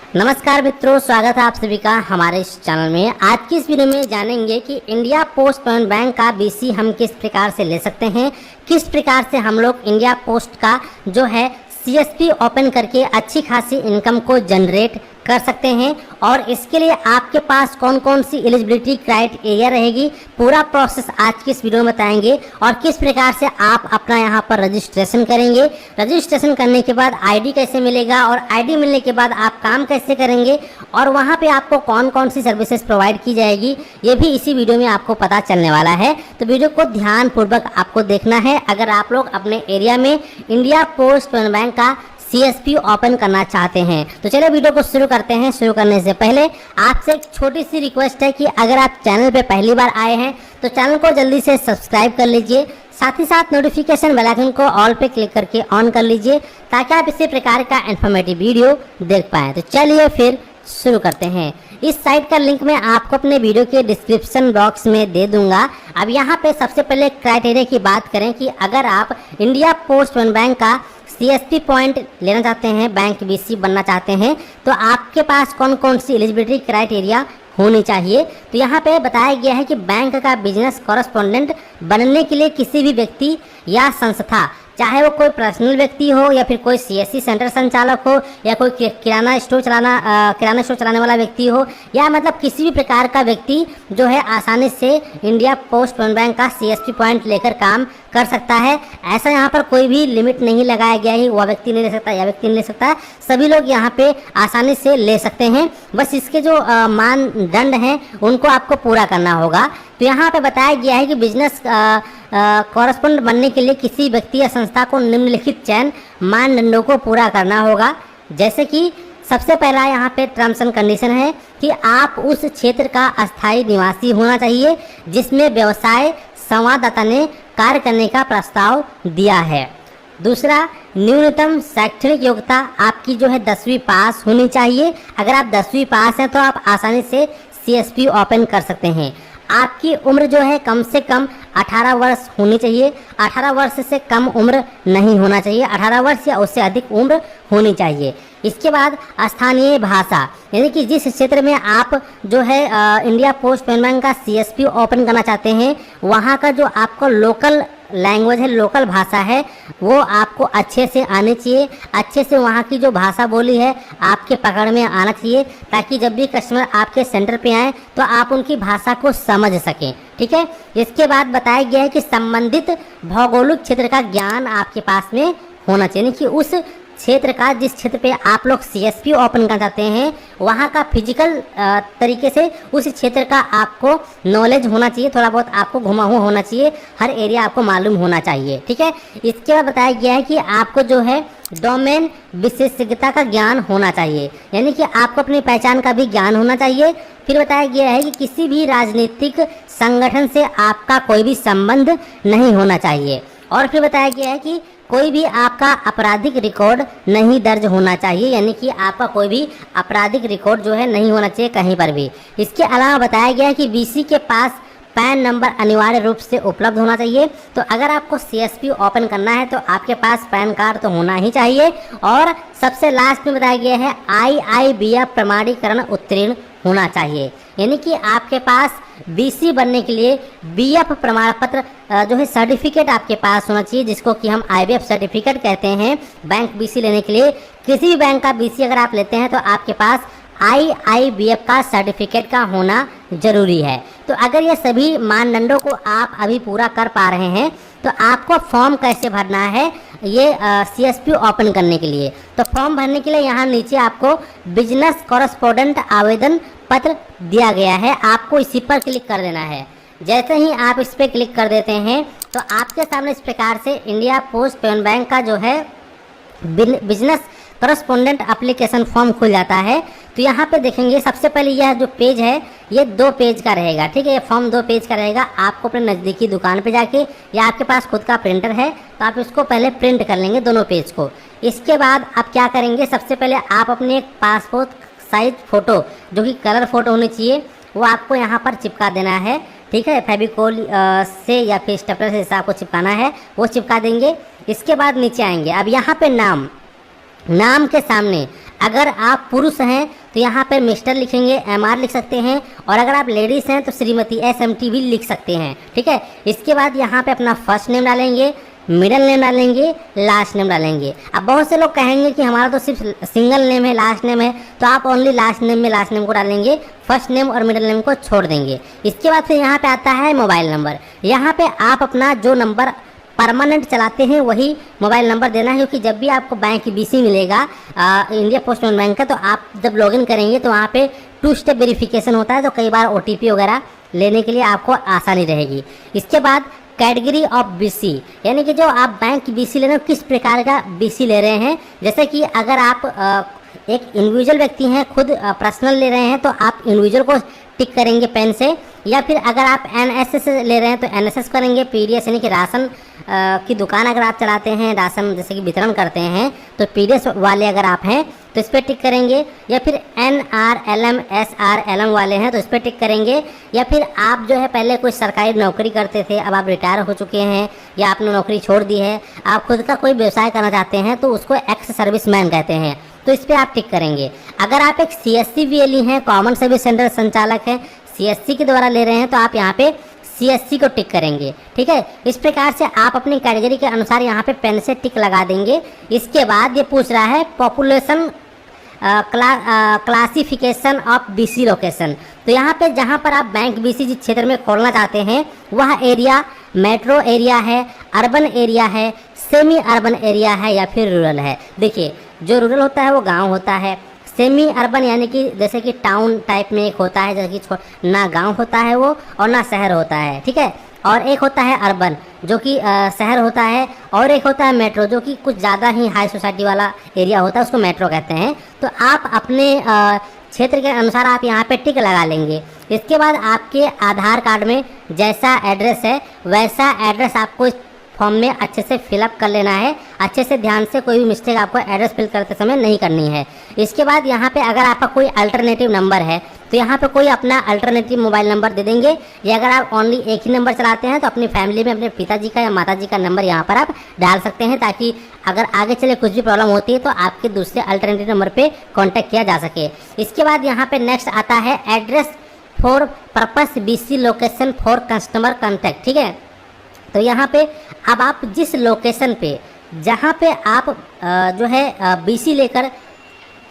नमस्कार मित्रों, स्वागत है आप सभी का हमारे इस चैनल में। आज की इस वीडियो में जानेंगे कि इंडिया पोस्ट पेमेंट बैंक का बीसी हम किस प्रकार से ले सकते हैं, किस प्रकार से हम लोग इंडिया पोस्ट का जो है सीएसपी ओपन करके अच्छी खासी इनकम को जनरेट कर सकते हैं और इसके लिए आपके पास कौन कौन सी एलिजिबिलिटी क्राइटेरिया रहेगी, पूरा प्रोसेस आज की इस वीडियो में बताएंगे और किस प्रकार से आप अपना यहाँ पर रजिस्ट्रेशन करेंगे। रजिस्ट्रेशन करने के बाद आईडी कैसे मिलेगा और आईडी मिलने के बाद आप काम कैसे करेंगे और वहाँ पे आपको कौन कौन सी सर्विसेज प्रोवाइड की जाएगी, ये भी इसी वीडियो में आपको पता चलने वाला है। तो वीडियो को ध्यानपूर्वक आपको देखना है अगर आप लोग अपने एरिया में इंडिया पोस्ट पेमेंट बैंक का सीएसपी ओपन करना चाहते हैं। तो चलिए वीडियो को शुरू करते हैं। शुरू करने से पहले आपसे एक छोटी सी रिक्वेस्ट है कि अगर आप चैनल पे पहली बार आए हैं तो चैनल को जल्दी से सब्सक्राइब कर लीजिए, साथ ही साथ नोटिफिकेशन बेल आइकन को ऑल पे क्लिक करके ऑन कर लीजिए ताकि आप इसी प्रकार का इन्फॉर्मेटिव वीडियो देख पाएँ। तो चलिए फिर शुरू करते हैं। इस साइट का लिंक मैं आपको अपने वीडियो के डिस्क्रिप्शन बॉक्स में दे दूंगा। अब यहाँ पे सबसे पहले क्राइटेरिया की बात करें कि अगर आप इंडिया पोस्ट पेमेंट बैंक का सीएसपी पॉइंट लेना चाहते हैं, बैंक बीसी बनना चाहते हैं, तो आपके पास कौन कौन सी एलिजिबिलिटी क्राइटेरिया होनी चाहिए। तो यहाँ पे बताया गया है कि बैंक का बिजनेस कॉरेस्पोंडेंट बनने के लिए किसी भी व्यक्ति या संस्था, चाहे वो कोई पर्सनल व्यक्ति हो या फिर कोई सीएससी सेंटर संचालक हो या कोई किराना स्टोर चलाने वाला व्यक्ति हो, या मतलब किसी भी प्रकार का व्यक्ति जो है आसानी से इंडिया पोस्ट पेमेंट बैंक का सीएसपी पॉइंट लेकर काम कर सकता है। ऐसा यहाँ पर कोई भी लिमिट नहीं लगाया गया है, वह व्यक्ति नहीं ले सकता या व्यक्ति नहीं ले सकता, सभी लोग यहाँ पे आसानी से ले सकते हैं। बस इसके जो मानदंड हैं उनको आपको पूरा करना होगा। तो यहाँ पे बताया गया है कि बिजनेस कॉरेस्पोंडेंट बनने के लिए किसी व्यक्ति या संस्था को निम्नलिखित चयन मानदंडों को पूरा करना होगा। जैसे कि सबसे पहला यहाँ पे टर्म्स एंड कंडीशन है कि आप उस क्षेत्र का अस्थायी निवासी होना चाहिए जिसमें व्यवसाय संवाददाता ने कार्य करने का प्रस्ताव दिया है। दूसरा, न्यूनतम शैक्षणिक योग्यता आपकी जो है 10वीं पास होनी चाहिए। अगर आप 10वीं पास हैं तो आप आसानी से सीएसपी ओपन कर सकते हैं। आपकी उम्र जो है कम से कम 18 वर्ष होनी चाहिए, 18 वर्ष से कम उम्र नहीं होना चाहिए, 18 वर्ष या उससे अधिक उम्र होनी चाहिए। इसके बाद स्थानीय भाषा, यानी कि जिस क्षेत्र में आप जो है इंडिया पोस्ट पेमेंट बैंक का सीएसपी ओपन करना चाहते हैं वहाँ का जो आपको लोकल लैंग्वेज है, लोकल भाषा है, वो आपको अच्छे से आनी चाहिए। अच्छे से वहाँ की जो भाषा बोली है आपके पकड़ में आना चाहिए ताकि जब भी कस्टमर आपके सेंटर पे आए तो आप उनकी भाषा को समझ सकें। ठीक है। इसके बाद बताया गया है कि संबंधित भौगोलिक क्षेत्र का ज्ञान आपके पास में होना चाहिए, कि उस क्षेत्र का, जिस क्षेत्र पे आप लोग सीएसपी ओपन करना चाहते हैं वहाँ का फिजिकल तरीके से उस क्षेत्र का आपको नॉलेज होना चाहिए, थोड़ा बहुत आपको घुमा हुआ होना चाहिए, हर एरिया आपको मालूम होना चाहिए। ठीक है। इसके बाद बताया गया है कि आपको जो है डोमेन विशेषज्ञता का ज्ञान होना चाहिए, यानी कि आपको अपनी पहचान का भी ज्ञान होना चाहिए। फिर बताया गया है कि किसी भी राजनीतिक संगठन से आपका कोई भी संबंध नहीं होना चाहिए। और फिर बताया गया है कि कोई भी आपका आपराधिक रिकॉर्ड नहीं दर्ज होना चाहिए, यानी कि आपका कोई भी आपराधिक रिकॉर्ड जो है नहीं होना चाहिए कहीं पर भी। इसके अलावा बताया गया है कि बीसी के पास पैन नंबर अनिवार्य रूप से उपलब्ध होना चाहिए। तो अगर आपको सीएसपी ओपन करना है तो आपके पास पैन कार्ड तो होना ही चाहिए। और सबसे लास्ट में बताया गया है IIBF प्रमाणीकरण उत्तीर्ण होना चाहिए, यानी कि आपके पास बीसी बनने के लिए बीएफ प्रमाण पत्र जो है सर्टिफिकेट आपके पास होना चाहिए, जिसको कि हम IBF सर्टिफिकेट कहते हैं। बैंक बीसी लेने के लिए, किसी भी बैंक का बीसी अगर आप लेते हैं तो आपके पास IIBF का सर्टिफिकेट का होना जरूरी है। तो अगर ये सभी मानदंडों को आप अभी पूरा कर पा रहे हैं तो आपको फॉर्म कैसे भरना है ये सीएसपी ओपन करने के लिए। तो फॉर्म भरने के लिए यहाँ नीचे आपको बिजनेस कॉरेस्पोंडेंट आवेदन पत्र दिया गया है, आपको इसी पर क्लिक कर देना है। जैसे ही आप इस पर क्लिक कर देते हैं तो आपके सामने इस प्रकार से इंडिया पोस्ट पेमेंट बैंक का जो है बिजनेस कॉरेस्पोंडेंट एप्लीकेशन फॉर्म खुल जाता है। तो यहाँ पे देखेंगे सबसे पहले यह जो पेज है ये 2 पेज का रहेगा। ठीक है, ये फॉर्म 2 पेज का रहेगा। आपको अपने नज़दीकी दुकान पे जाके, या आपके पास खुद का प्रिंटर है तो आप इसको पहले प्रिंट कर लेंगे दोनों पेज को। इसके बाद आप क्या करेंगे, सबसे पहले आप अपने एक पासपोर्ट साइज फ़ोटो जो कि कलर फ़ोटो होनी चाहिए वो आपको यहाँ पर चिपका देना है। ठीक है, फेविकोल से या फिर स्टेपलर से आपको चिपकाना है, वो चिपका देंगे। इसके बाद नीचे आएंगे। अब यहाँ पे नाम के सामने अगर आप पुरुष हैं तो यहाँ पे मिस्टर लिखेंगे, MR लिख सकते हैं, और अगर आप लेडीज़ हैं तो श्रीमती SMT भी लिख सकते हैं, ठीक है। इसके बाद यहाँ पे अपना फर्स्ट नेम डालेंगे, मिडिल नेम डालेंगे, लास्ट नेम डालेंगे। अब बहुत से लोग कहेंगे कि हमारा तो सिर्फ सिंगल नेम है, लास्ट नेम है, तो आप ओनली लास्ट नेम में लास्ट नेम को डालेंगे, फर्स्ट नेम और मिडिल नेम को छोड़ देंगे। इसके बाद फिर यहाँ पे आता है मोबाइल नंबर। यहाँ पे आप अपना जो नंबर परमानेंट चलाते हैं वही मोबाइल नंबर देना है, क्योंकि जब भी आपको बैंक BC मिलेगा इंडिया पोस्ट पेमेंट बैंक का, तो आप जब लॉगिन करेंगे तो वहाँ पे 2 स्टेप वेरिफिकेशन होता है, तो कई बार OTP वगैरह लेने के लिए आपको आसानी रहेगी। इसके बाद कैटेगरी ऑफ BC, यानी कि जो आप बैंक BC ले रहे हो किस प्रकार का BC ले रहे हैं। जैसे कि अगर आप एक इंडिविजुअल व्यक्ति हैं, खुद पर्सनल ले रहे हैं, तो आप इंडिविजुअल को टिक करेंगे पेन से, या फिर अगर आप NSS ले रहे हैं तो NSS करेंगे। PDS यानी कि राशन की दुकान अगर आप चलाते हैं, राशन जैसे कि वितरण करते हैं, तो PDS वाले अगर आप हैं तो इस पर टिक करेंगे, या फिर NRLM SRLM वाले हैं तो इस पर टिक करेंगे, या फिर आप जो है पहले कोई सरकारी नौकरी करते थे, अब आप रिटायर हो चुके हैं या आपने नौकरी छोड़ दी है, आप खुद का कोई व्यवसाय करना चाहते हैं तो उसको एक्स सर्विसमैन कहते हैं, तो इस पर आप टिक करेंगे। अगर आप एक CSC VLE हैं, कॉमन सर्विस सेंटर संचालक हैं, CSC के द्वारा ले रहे हैं, तो आप यहाँ पे CSC को टिक करेंगे, ठीक है। इस प्रकार से आप अपनी कैटेगरी के अनुसार यहाँ पे पेन से टिक लगा देंगे। इसके बाद ये पूछ रहा है population classification of BC location, तो यहाँ पे जहाँ पर आप बैंक BC जिस क्षेत्र में खोलना चाहते हैं वह एरिया मेट्रो एरिया है, अर्बन एरिया है, सेमी अर्बन एरिया है, या फिर रूरल है। देखिए, जो रूरल होता है वो गांव होता है, सेमी अर्बन यानी कि जैसे कि टाउन टाइप में एक होता है, जैसे कि ना गांव होता है वो और ना शहर होता है, ठीक है। और एक होता है अर्बन जो कि शहर होता है, और एक होता है मेट्रो जो कि कुछ ज़्यादा ही हाई सोसाइटी वाला एरिया होता है, उसको मेट्रो कहते हैं। तो आप अपने क्षेत्र के अनुसार आप यहाँ पे टिक लगा लेंगे। इसके बाद आपके आधार कार्ड में जैसा एड्रेस है वैसा एड्रेस आपको फॉर्म में अच्छे से फिलअप कर लेना है, अच्छे से ध्यान से, कोई भी मिस्टेक आपको एड्रेस फिल करते समय नहीं करनी है। इसके बाद यहाँ पे अगर आपका कोई अल्टरनेटिव नंबर है तो यहाँ पे कोई अपना अल्टरनेटिव मोबाइल नंबर दे देंगे, या अगर आप ओनली एक ही नंबर चलाते हैं तो अपनी फैमिली में अपने पिताजी का या माताजी का नंबर यहाँ पर आप डाल सकते हैं, ताकि अगर आगे चले कुछ भी प्रॉब्लम होती है तो आपके दूसरे अल्टरनेटिव नंबर पर कॉन्टैक्ट किया जा सके। इसके बाद यहाँ पर नेक्स्ट आता है address for purpose BC location for customer contact, ठीक है। तो यहाँ पे अब आप जिस लोकेशन पे जहाँ पे आप जो है BC लेकर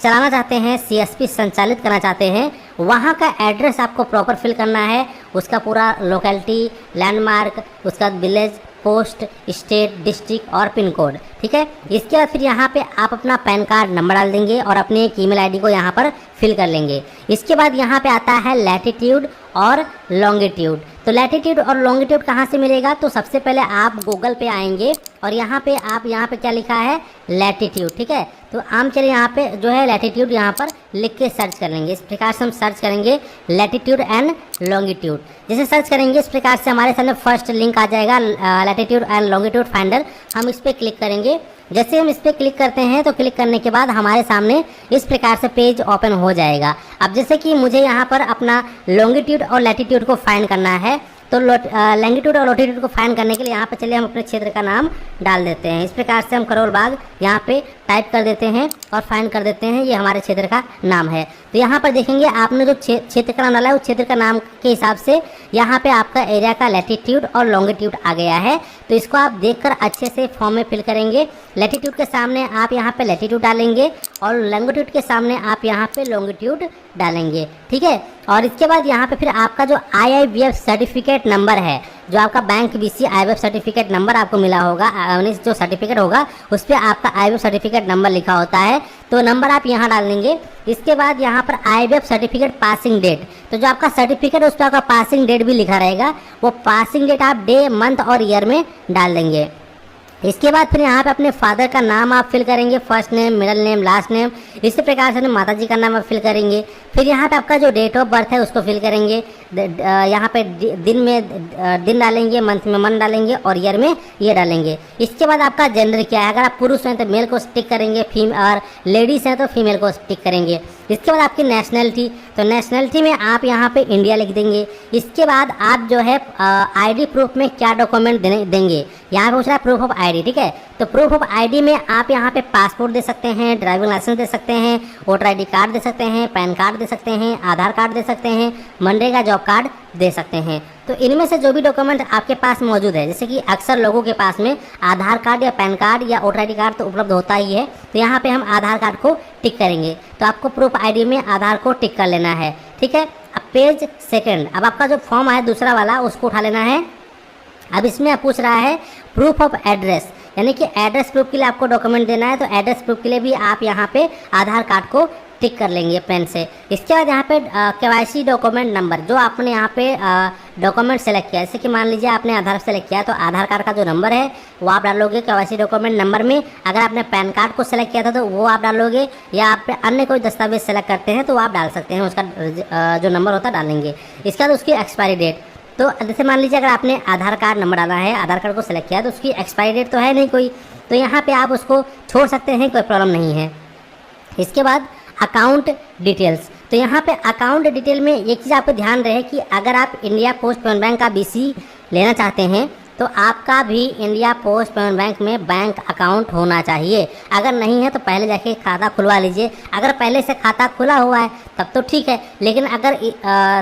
चलाना चाहते हैं, CSP संचालित करना चाहते हैं, वहाँ का एड्रेस आपको प्रॉपर फिल करना है, उसका पूरा लोकेलिटी, लैंडमार्क, उसका विलेज, पोस्ट, स्टेट, डिस्ट्रिक्ट और पिन कोड, ठीक है। इसके बाद फिर यहाँ पे आप अपना पैन कार्ड नंबर डाल देंगे और अपने एक ईमेल आईडी को यहाँ पर फिल कर लेंगे। इसके बाद यहाँ पे आता है लैटिट्यूड और लॉन्गिट्यूड। तो लैटिट्यूड और लॉन्गिट्यूड कहाँ से मिलेगा, तो सबसे पहले आप गूगल पे आएंगे और यहाँ पे आप यहाँ पे क्या लिखा है, लैटिट्यूड, ठीक है। तो आम चलिए यहाँ पे जो है लैटिट्यूड यहाँ पर लिख के सर्च कर लेंगे। इस प्रकार से हम सर्च करेंगे लैटिट्यूड एंड लॉन्गिट्यूड। जैसे सर्च करेंगे इस प्रकार से हमारे सामने फर्स्ट लिंक आ जाएगा, लैटिट्यूड एंड लॉन्गिट्यूड फाइंडर। हम इस पर क्लिक करेंगे। जैसे हम इस पर क्लिक करते हैं तो क्लिक करने के बाद हमारे सामने इस प्रकार से पेज ओपन हो जाएगा। अब जैसे कि मुझे यहाँ पर अपना लॉन्गिट्यूड और लैटिट्यूड को फाइंड करना है, तो लैंगिट्यूड और लॉटिट्यूड को फाइंड करने के लिए यहाँ पे चलिए हम अपने क्षेत्र का नाम डाल देते हैं। इस प्रकार से हम करोल बाग यहाँ पे टाइप कर देते हैं और फाइंड कर देते हैं, ये हमारे क्षेत्र का नाम है। तो यहाँ पर देखेंगे आपने जो क्षेत्र का नाम डाला है उस क्षेत्र का नाम के हिसाब से यहाँ पे आपका एरिया का लैटिट्यूड और लॉन्गिट्यूड आ गया है। तो इसको आप देखकर अच्छे से फॉर्म में फिल करेंगे। लैटिट्यूड के सामने आप यहाँ पे लैटिट्यूड डालेंगे और लॉन्गिट्यूड के सामने आप यहाँ पे लॉन्गिट्यूड डालेंगे, ठीक है। और इसके बाद यहाँ पे फिर आपका जो IIBF सर्टिफिकेट नंबर है, जो आपका bank BC IIBF certificate number आपको मिला होगा, जो सर्टिफिकेट होगा उस पर आपका IIBF सर्टिफिकेट नंबर लिखा होता है, तो नंबर आप यहाँ डाल देंगे। इसके बाद यहाँ पर IIBF सर्टिफिकेट पासिंग डेट, तो जो आपका सर्टिफिकेट है उस पर आपका पासिंग डेट भी लिखा रहेगा, वो पासिंग डेट आप डे, मंथ और ईयर में डाल देंगे। इसके बाद फिर यहाँ पे अपने फादर का नाम आप फिल करेंगे, first name, middle name, last name. इसी प्रकार से माता जी का नाम आप फिल करेंगे। फिर यहाँ पे आपका जो डेट ऑफ बर्थ है उसको फिल करेंगे। यहाँ पे दिन में दिन डालेंगे, मंथ में मंथ डालेंगे और ईयर में ईयर डालेंगे। इसके बाद आपका जेंडर क्या है, अगर आप पुरुष हैं तो मेल को टिक करेंगे, और लेडीज़ हैं तो फीमेल को टिक करेंगे। इसके बाद आपकी नेशनलिटी, तो नेशनलिटी में आप यहाँ पे इंडिया लिख देंगे। इसके बाद आप जो है ID प्रूफ में क्या डॉक्यूमेंट देंगे, यहाँ पे पूछ रहा है प्रूफ ऑफ ID, ठीक है। तो प्रूफ ऑफ आईडी में आप यहाँ पे पासपोर्ट दे सकते हैं, ड्राइविंग लाइसेंस दे सकते हैं, वोटर आईडी कार्ड दे सकते हैं, पैन कार्ड दे सकते हैं, आधार कार्ड दे सकते हैं, मनरेगा जॉब कार्ड दे सकते हैं। तो इनमें से जो भी डॉक्यूमेंट आपके पास मौजूद है, जैसे कि अक्सर लोगों के पास में आधार कार्ड या पैन कार्ड या वोटर आईडी कार्ड तो उपलब्ध होता ही है, तो यहाँ पे हम आधार कार्ड को टिक करेंगे। तो आपको प्रूफ आईडी में आधार को टिक कर लेना है, ठीक है। अब पेज सेकंड, अब आपका जो फॉर्म है दूसरा वाला उसको उठा लेना है। अब इसमें पूछ रहा है प्रूफ ऑफ एड्रेस, यानी कि एड्रेस प्रूफ के लिए आपको डॉक्यूमेंट देना है। तो एड्रेस प्रूफ के लिए भी आप यहाँ पे आधार कार्ड को टिक कर लेंगे पेन से। इसके बाद यहाँ पे केवाईसी डॉक्यूमेंट नंबर, जो आपने यहाँ पे डॉक्यूमेंट सेलेक्ट किया, जैसे कि मान लीजिए आपने आधार सेलेक्ट किया तो आधार कार्ड का जो नंबर है वो आप डालोगे केवाईसी डॉक्यूमेंट नंबर में। अगर आपने पैन कार्ड को सेलेक्ट किया था तो वो आप डालोगे, या आप अन्य कोई दस्तावेज सेलेक्ट करते हैं तो आप डाल सकते हैं, उसका जो नंबर होता है डालेंगे। इसके बाद उसकी एक्सपायरी डेट, तो जैसे मान लीजिए अगर आपने आधार कार्ड नंबर डाला है, आधार कार्ड को सेलेक्ट किया तो उसकी एक्सपायरी डेट तो है नहीं कोई, तो यहाँ पे आप उसको छोड़ सकते हैं, कोई प्रॉब्लम नहीं है। इसके बाद अकाउंट डिटेल्स, तो यहाँ पे अकाउंट डिटेल में एक चीज़ आपको ध्यान रहे कि अगर आप इंडिया पोस्ट पेमेंट बैंक का बीसी लेना चाहते हैं तो आपका भी इंडिया पोस्ट पेमेंट बैंक में बैंक अकाउंट होना चाहिए। अगर नहीं है तो पहले जाके खाता खुलवा लीजिए। अगर पहले से खाता खुला हुआ है तब तो ठीक है, लेकिन अगर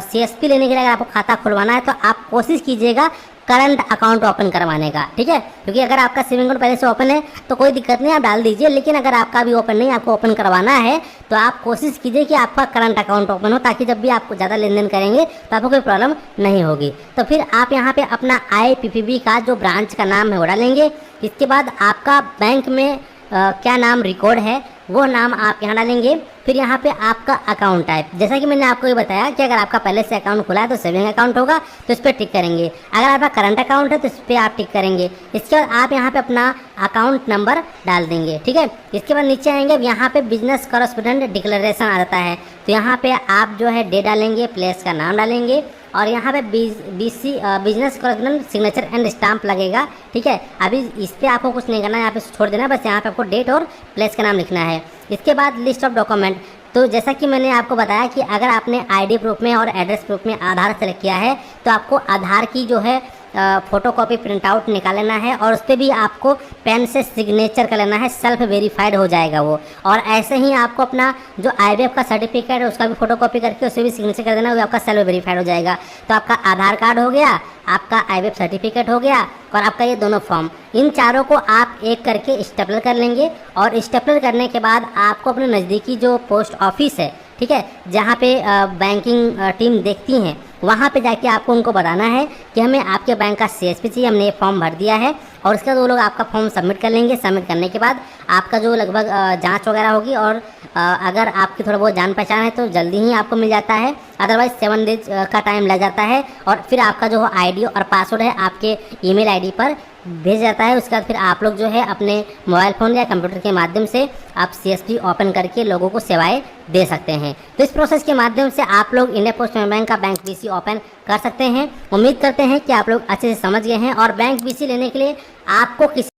सीएसपी लेने के लिए अगर आपको खाता खुलवाना है तो आप कोशिश कीजिएगा करंट अकाउंट ओपन करवाने का, ठीक है। क्योंकि अगर आपका सेविंग अकाउंट पहले से ओपन है तो कोई दिक्कत नहीं, आप डाल दीजिए। लेकिन अगर आपका भी ओपन नहीं, आपको ओपन करवाना है तो आप कोशिश कीजिए कि आपका करंट अकाउंट ओपन हो, ताकि जब भी आप ज़्यादा लेन देन करेंगे तो आपको कोई प्रॉब्लम नहीं होगी। तो फिर आप यहाँ पे अपना IPPB का जो ब्रांच का नाम है वो डालेंगे। इसके बाद आपका बैंक में क्या नाम रिकॉर्ड है वो नाम आप यहाँ डालेंगे। फिर यहाँ पे आपका अकाउंट टाइप, जैसा कि मैंने आपको ये बताया कि अगर आपका पहले से अकाउंट खुला है तो सेविंग अकाउंट होगा तो इस पर टिक करेंगे। अगर आपका करंट अकाउंट है तो इस पर आप टिक करेंगे। इसके बाद आप यहाँ पे अपना अकाउंट नंबर डाल देंगे, ठीक है। इसके बाद नीचे आएंगे, यहाँ पे बिजनेस कॉरेस्पोंडेंट डिक्लेरेशन आ जाता है, तो यहाँ पे आप जो है डे डालेंगे, प्लेस का नाम डालेंगे और यहाँ पे business correspondent signature and stamp लगेगा, ठीक है। अभी इस पर आपको कुछ नहीं करना है, यहाँ पे छोड़ देना है, बस यहाँ पे आपको डेट और प्लेस का नाम लिखना है। इसके बाद लिस्ट ऑफ डॉक्यूमेंट, तो जैसा कि मैंने आपको बताया कि अगर आपने आईडी प्रूफ में और एड्रेस प्रूफ में आधार सेलेक्ट किया है तो आपको आधार की जो है फोटोकॉपी प्रिंट आउट निकाल लेना है और उस पर भी आपको पेन से सिग्नेचर कर लेना है, सेल्फ वेरीफाइड हो जाएगा वो। और ऐसे ही आपको अपना जो IBF का सर्टिफिकेट है उसका भी फोटोकॉपी करके उसे भी सिग्नेचर कर देना, वो आपका सेल्फ वेरीफाइड हो जाएगा। तो आपका आधार कार्ड हो गया, आपका IBF सर्टिफिकेट हो गया और आपका ये दोनों फॉर्म, इन चारों को आप एक करके स्टेपलर कर लेंगे। और स्टेपलर करने के बाद आपको अपने नज़दीकी जो पोस्ट ऑफिस है, ठीक है, जहाँ पे बैंकिंग टीम देखती हैं, वहाँ पे जाके आपको उनको बताना है कि हमें आपके बैंक का CSP चाहिए, हमने ये फॉर्म भर दिया है। और उसके बाद वो लोग आपका फॉर्म सबमिट कर लेंगे। सबमिट करने के बाद आपका जो लगभग जांच वगैरह होगी और अगर आपकी थोड़ा बहुत जान पहचान है तो जल्दी ही आपको मिल जाता है, अदरवाइज 7 डेज का टाइम लग जाता है। और फिर आपका जो ID और पासवर्ड है आपके ईमेल ID पर भेज जाता है। उसके बाद फिर आप लोग जो है अपने मोबाइल फ़ोन या कंप्यूटर के माध्यम से आप CSP ओपन करके लोगों को सेवाएं दे सकते हैं। तो इस प्रोसेस के माध्यम से आप लोग इंडिया पोस्ट पेमेंट बैंक का बैंक BC ओपन कर सकते हैं। उम्मीद करते हैं कि आप लोग अच्छे से समझ गए हैं और बैंक BC लेने के लिए आपको किसी